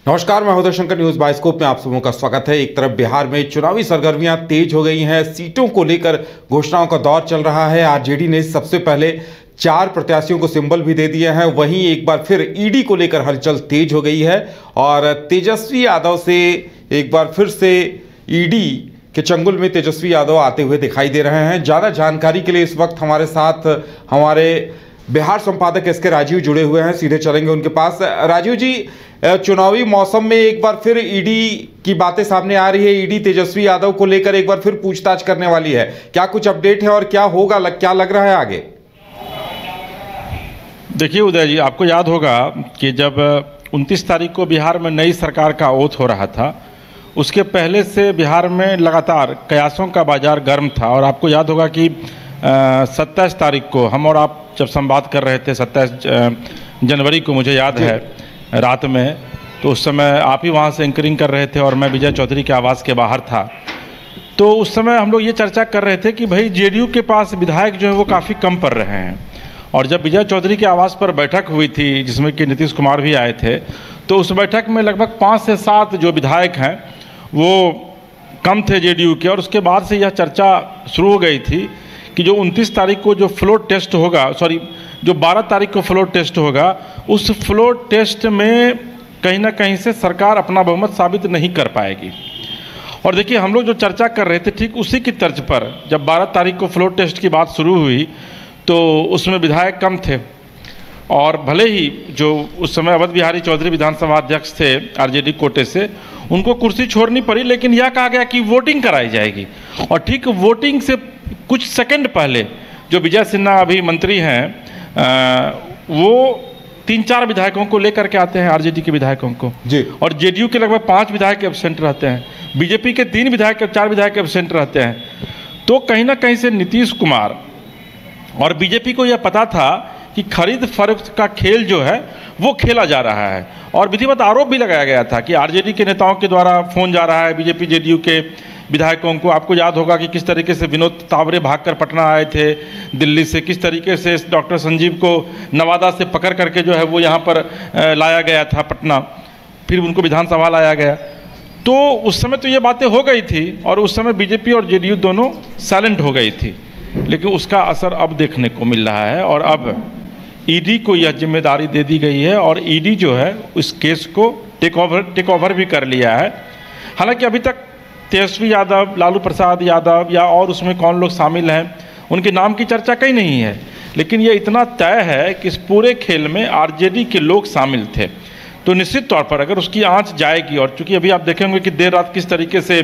नमस्कार, मैं Uday Shankar. News bioscope में आप सबों का स्वागत है। एक तरफ बिहार में चुनावी सरगर्मियां तेज हो गई हैं, सीटों को लेकर घोषणाओं का दौर चल रहा है। आरजेडी ने सबसे पहले 4 प्रत्याशियों को सिंबल भी दे दिए हैं। वहीं एक बार फिर ईडी को लेकर हलचल तेज हो गई है और तेजस्वी यादव से एक बार फिर से ईडी के चंगुल में तेजस्वी यादव आते हुए दिखाई दे रहे हैं। ज़्यादा जानकारी के लिए इस वक्त हमारे साथ हमारे बिहार संपादक एस के राजीव जुड़े हुए हैं। सीधे चलेंगे उनके पास। राजीव जी, चुनावी मौसम में एक बार फिर ईडी की बातें सामने आ रही है। ईडी तेजस्वी यादव को लेकर एक बार फिर पूछताछ करने वाली है। क्या कुछ अपडेट है और क्या होगा, क्या लग रहा है आगे? देखिए उदय जी, आपको याद होगा कि जब 29 तारीख को बिहार में नई सरकार का ओथ हो रहा था, उसके पहले से बिहार में लगातार कयासों का बाजार गर्म था। और आपको याद होगा कि 27 तारीख को हम और आप जब संवाद कर रहे थे, 27 जनवरी को मुझे याद है रात में, तो उस समय आप ही वहाँ से एंकरिंग कर रहे थे और मैं विजय चौधरी के आवास के बाहर था। तो उस समय हम लोग ये चर्चा कर रहे थे कि भाई जेडीयू के पास विधायक जो है वो काफ़ी कम पड़ रहे हैं। और जब विजय चौधरी के आवास पर बैठक हुई थी, जिसमें कि नीतीश कुमार भी आए थे, तो उस बैठक में लगभग 5 से 7 जो विधायक हैं वो कम थे जेडीयू के। और उसके बाद से यह चर्चा शुरू हो गई थी कि जो 29 तारीख को जो फ्लोर टेस्ट होगा, जो 12 तारीख को फ्लोर टेस्ट होगा, उस फ्लोर टेस्ट में कहीं ना कहीं से सरकार अपना बहुमत साबित नहीं कर पाएगी। और देखिए, हम लोग जो चर्चा कर रहे थे ठीक उसी की तर्ज पर जब 12 तारीख को फ्लोर टेस्ट की बात शुरू हुई तो उसमें विधायक कम थे। और भले ही जो उस समय अवध बिहारी चौधरी विधानसभा अध्यक्ष थे आरजेडी कोटे से, उनको कुर्सी छोड़नी पड़ी, लेकिन यह कहा गया कि वोटिंग कराई जाएगी। और ठीक वोटिंग से कुछ सेकंड पहले जो विजय सिन्हा अभी मंत्री हैं, वो 3-4 विधायकों को लेकर के आते हैं, आरजेडी के विधायकों को जी। और जेडीयू के लगभग 5 विधायक एब्सेंट रहते हैं, बीजेपी के 3 विधायक 4 विधायक एब्सेंट रहते हैं। तो कहीं ना कहीं से नीतीश कुमार और बीजेपी को यह पता था कि खरीद फरोख्त का खेल जो है वो खेला जा रहा है। और विधिवत आरोप भी लगाया गया था कि आरजेडी के नेताओं के द्वारा फ़ोन जा रहा है बीजेपी जेडीयू के विधायकों को। आपको याद होगा कि किस तरीके से विनोद तावरे भागकर पटना आए थे दिल्ली से, किस तरीके से डॉक्टर संजीव को नवादा से पकड़ करके जो है वो यहाँ पर लाया गया था पटना, फिर उनको विधानसभा लाया गया। तो उस समय तो ये बातें हो गई थी और उस समय बीजेपी और जेडीयू दोनों साइलेंट हो गई थी। लेकिन उसका असर अब देखने को मिल रहा है और अब ईडी को यह जिम्मेदारी दे दी गई है और ईडी जो है उस केस को टेक ओवर भी कर लिया है। हालांकि अभी तक तेजस्वी यादव, लालू प्रसाद यादव या और उसमें कौन लोग शामिल हैं, उनके नाम की चर्चा कहीं नहीं है। लेकिन ये इतना तय है कि इस पूरे खेल में आरजेडी के लोग शामिल थे। तो निश्चित तौर पर अगर उसकी आंच जाएगी, और चूंकि अभी आप देखेंगे कि देर रात किस तरीके से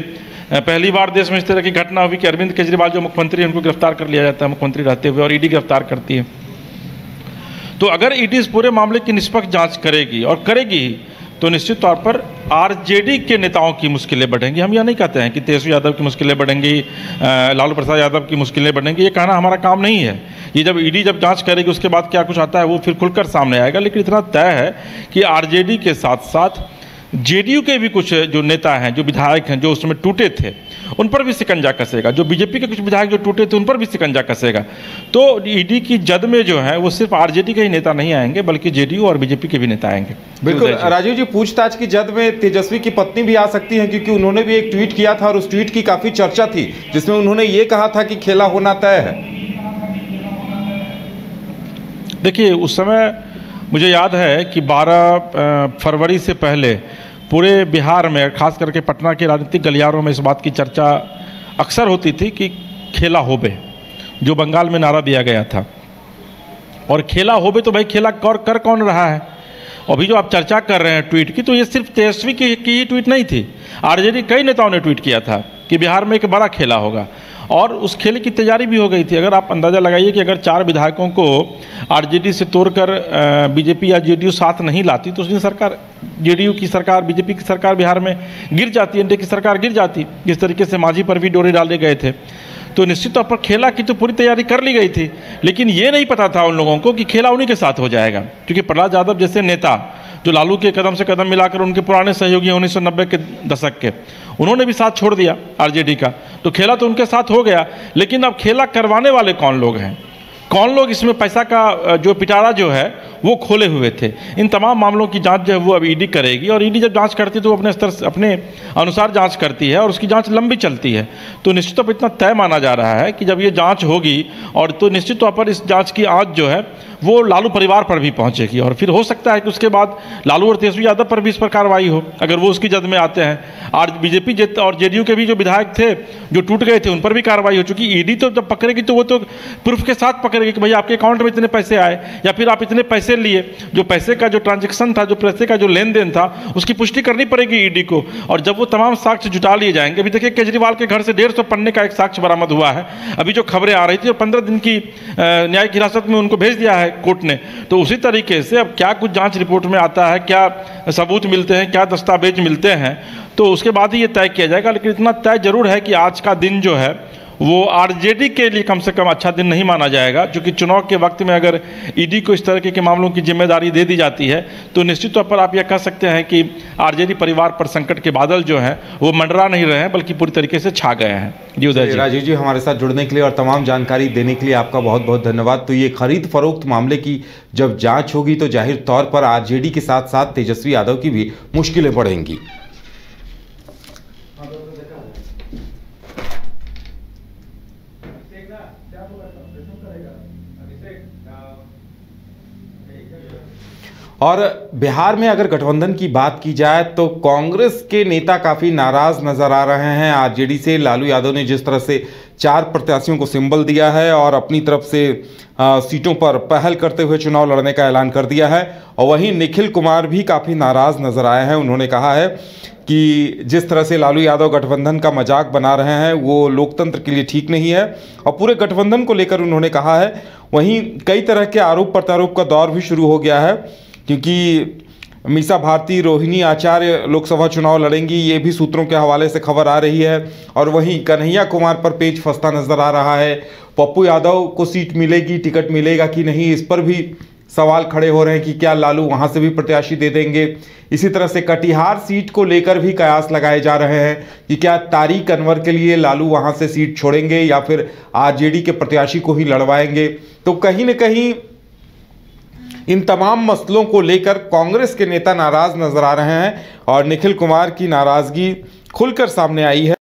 पहली बार देश में इस तरह की घटना हुई कि अरविंद केजरीवाल जो मुख्यमंत्री हैं उनको गिरफ्तार कर लिया जाता है मुख्यमंत्री रहते हुए, और ईडी गिरफ्तार करती है। तो अगर ईडी इस पूरे मामले की निष्पक्ष जांच करेगी और करेगी तो निश्चित तौर पर आरजेडी के नेताओं की मुश्किलें बढ़ेंगी। हम यह नहीं कहते हैं कि तेजस्वी यादव की मुश्किलें बढ़ेंगी, लालू प्रसाद यादव की मुश्किलें बढ़ेंगी, ये कहना हमारा काम नहीं है। ये जब ईडी जब जांच करेगी उसके बाद क्या कुछ आता है वो फिर खुलकर सामने आएगा। लेकिन इतना तय है कि आरजेडी के साथ साथ जेडीयू के भी कुछ जो नेता हैं, जो विधायक हैं, जो उसमें टूटे थे, उन पर भी शिकंजा कसेगा। जो बीजेपी के कुछ विधायक जो टूटे थे उन पर भी शिकंजा कसेगा। तो ईडी की जद में जो है वो सिर्फ आरजेडी के ही नेता नहीं आएंगे बल्कि जेडीयू और बीजेपी के भी नेता आएंगे। बिल्कुल राजीव जी, पूछताछ की जद में तेजस्वी की पत्नी भी आ सकती है, क्योंकि उन्होंने भी एक ट्वीट किया था और उस ट्वीट की काफी चर्चा थी, जिसमें उन्होंने ये कहा था कि खेला होना तय है। देखिए, उस समय मुझे याद है कि 12 फरवरी से पहले पूरे बिहार में, खास करके पटना के राजनीतिक गलियारों में इस बात की चर्चा अक्सर होती थी कि खेला होबे, जो बंगाल में नारा दिया गया था। और खेला होबे तो भाई खेला कर कौन रहा है? अभी जो आप चर्चा कर रहे हैं ट्वीट की, तो ये सिर्फ तेजस्वी की ही ट्वीट नहीं थी। आरजेडी कई नेताओं ने ट्वीट किया था कि बिहार में एक बड़ा खेला होगा और उस खेल की तैयारी भी हो गई थी। अगर आप अंदाज़ा लगाइए कि अगर 4 विधायकों को आरजेडी से तोड़कर बीजेपी या जेडीयू साथ नहीं लाती तो उस दिन सरकार, जेडीयू की सरकार, बीजेपी की सरकार बिहार में गिर जाती, एनडीए की सरकार गिर जाती। जिस तरीके से मांझी पर भी डोरे डाले गए थे, तो निश्चित तौर पर खेला की तो पूरी तैयारी कर ली गई थी। लेकिन ये नहीं पता था उन लोगों को कि खेला उन्हीं के साथ हो जाएगा, क्योंकि प्रहलाद यादव जैसे नेता जो लालू के कदम से कदम मिलाकर उनके पुराने सहयोगी 1990 के दशक के, उन्होंने भी साथ छोड़ दिया आरजेडी का। तो खेला तो उनके साथ हो गया, लेकिन अब खेला करवाने वाले कौन लोग हैं, कौन लोग इसमें पैसा का जो पिटारा जो है वो खोले हुए थे। इन तमाम मामलों की जांच जो है वो अब ईडी करेगी, और ईडी जब जांच करती है तो वो अपने स्तर से, अपने अनुसार जांच करती है, और उसकी जांच लंबी चलती है। तो निश्चित तौर पर इतना तय माना जा रहा है कि जब ये जांच होगी, और तो निश्चित तौर पर इस जांच की आंच जो है वो लालू परिवार पर भी पहुंचेगी, और फिर हो सकता है कि उसके बाद लालू और तेजस्वी यादव पर भी इस पर कार्रवाई हो, अगर वो उसकी जद में आते हैं। आज बीजेपी और जेडीयू के भी जो विधायक थे जो टूट गए थे, उन पर भी कार्रवाई हो चुकी। ईडी तो जब पकड़ेगी तो वो तो प्रूफ के साथ पकड़ेगी कि भाई आपके अकाउंट में इतने पैसे आए, या फिर आप इतने पैसे लिए। जो पैसे का जो ट्रांजेक्शन था, जो पैसे का जो लेन देन था, उसकी पुष्टि करनी पड़ेगी ईडी को। और जब वो तमाम साक्ष्य जुटा लिए जाएंगे, अभी देखिए केजरीवाल के घर से 150 पन्ने का एक साक्ष्य बरामद हुआ है, अभी जो खबरें आ रही थी, और 15 दिन की न्यायिक हिरासत में उनको भेज दिया है कोर्ट ने। तो उसी तरीके से अब क्या कुछ जांच रिपोर्ट में आता है, क्या सबूत मिलते हैं, क्या दस्तावेज मिलते हैं, तो उसके बाद ही ये तय किया जाएगा। लेकिन इतना तय जरूर है कि आज का दिन जो है वो आरजेडी के लिए कम से कम अच्छा दिन नहीं माना जाएगा, क्योंकि चुनाव के वक्त में अगर ईडी को इस तरह के मामलों की जिम्मेदारी दे दी जाती है तो निश्चित तौर पर आप यह कह सकते हैं कि आरजेडी परिवार पर संकट के बादल जो हैं वो मंडरा नहीं रहे हैं, बल्कि पूरी तरीके से छा गए हैं। जी उदय जी। राजीव जी, हमारे साथ जुड़ने के लिए और तमाम जानकारी देने के लिए आपका बहुत बहुत धन्यवाद। तो ये खरीद फरोख्त मामले की जब जाँच होगी तो जाहिर तौर पर आरजेडी के साथ साथ तेजस्वी यादव की भी मुश्किलें बढ़ेंगी। और बिहार में अगर गठबंधन की बात की जाए तो कांग्रेस के नेता काफ़ी नाराज नजर आ रहे हैं आरजेडी से। लालू यादव ने जिस तरह से 4 प्रत्याशियों को सिंबल दिया है और अपनी तरफ से सीटों पर पहल करते हुए चुनाव लड़ने का ऐलान कर दिया है, और वहीं निखिल कुमार भी काफ़ी नाराज नजर आए हैं। उन्होंने कहा है कि जिस तरह से लालू यादव गठबंधन का मजाक बना रहे हैं वो लोकतंत्र के लिए ठीक नहीं है, और पूरे गठबंधन को लेकर उन्होंने कहा है। वहीं कई तरह के आरोप प्रत्यारोप का दौर भी शुरू हो गया है, क्योंकि मीसा भारती, रोहिणी आचार्य लोकसभा चुनाव लड़ेंगी, ये भी सूत्रों के हवाले से खबर आ रही है। और वहीं कन्हैया कुमार पर पेच फंसता नजर आ रहा है। पप्पू यादव को सीट मिलेगी, टिकट मिलेगा कि नहीं, इस पर भी सवाल खड़े हो रहे हैं कि क्या लालू वहां से भी प्रत्याशी दे देंगे। इसी तरह से कटिहार सीट को लेकर भी कयास लगाए जा रहे हैं कि क्या तारिक अनवर के लिए लालू वहां से सीट छोड़ेंगे या फिर आरजेडी के प्रत्याशी को ही लड़वाएंगे। तो कहीं न कहीं इन तमाम मसलों को लेकर कांग्रेस के नेता नाराज नजर आ रहे हैं, और निखिल कुमार की नाराजगी खुलकर सामने आई है।